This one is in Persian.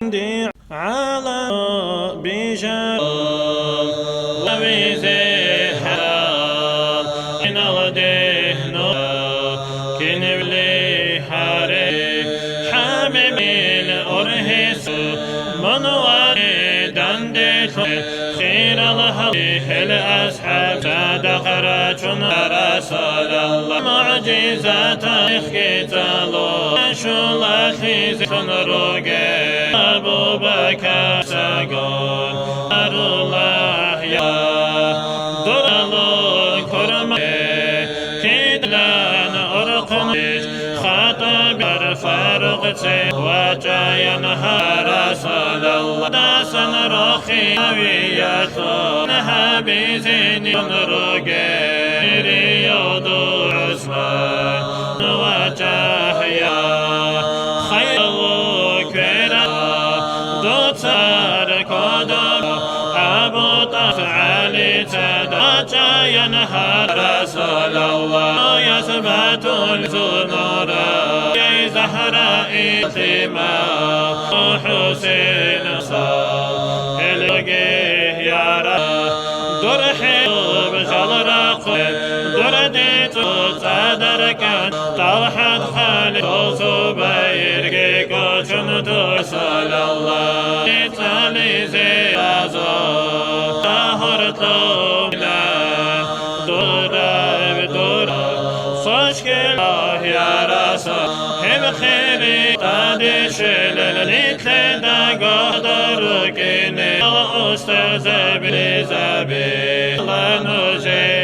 دي على بشر وبزهر إن الدهن كن بلي حري حبيب الأرهس من وردن خير الهدي الأصحاب صدق رجل رسول الله معجزات اختلال شل خيز روجه أبو بكر سجون الله يا دلال كرم كدلان أرقمش خطب فرق وجاينها رسول الله دسن رخي وياته نها بزين روجه رياض عثمان وجاه يا خير وكرا دوتار قدم أبو طفعلي تدعى ينهى رسول الله يثبت الزنور يا زهراء إثما حسين صار الوجه يا رب درحي بجلرق دردت صدرك طلحت خالد زبير كوچن رسول الله تعالي زازو طهرت لا دور صشك الله يا رسول هم خيري تدش لليت دغدر كني استاذ بلزابي لا نجي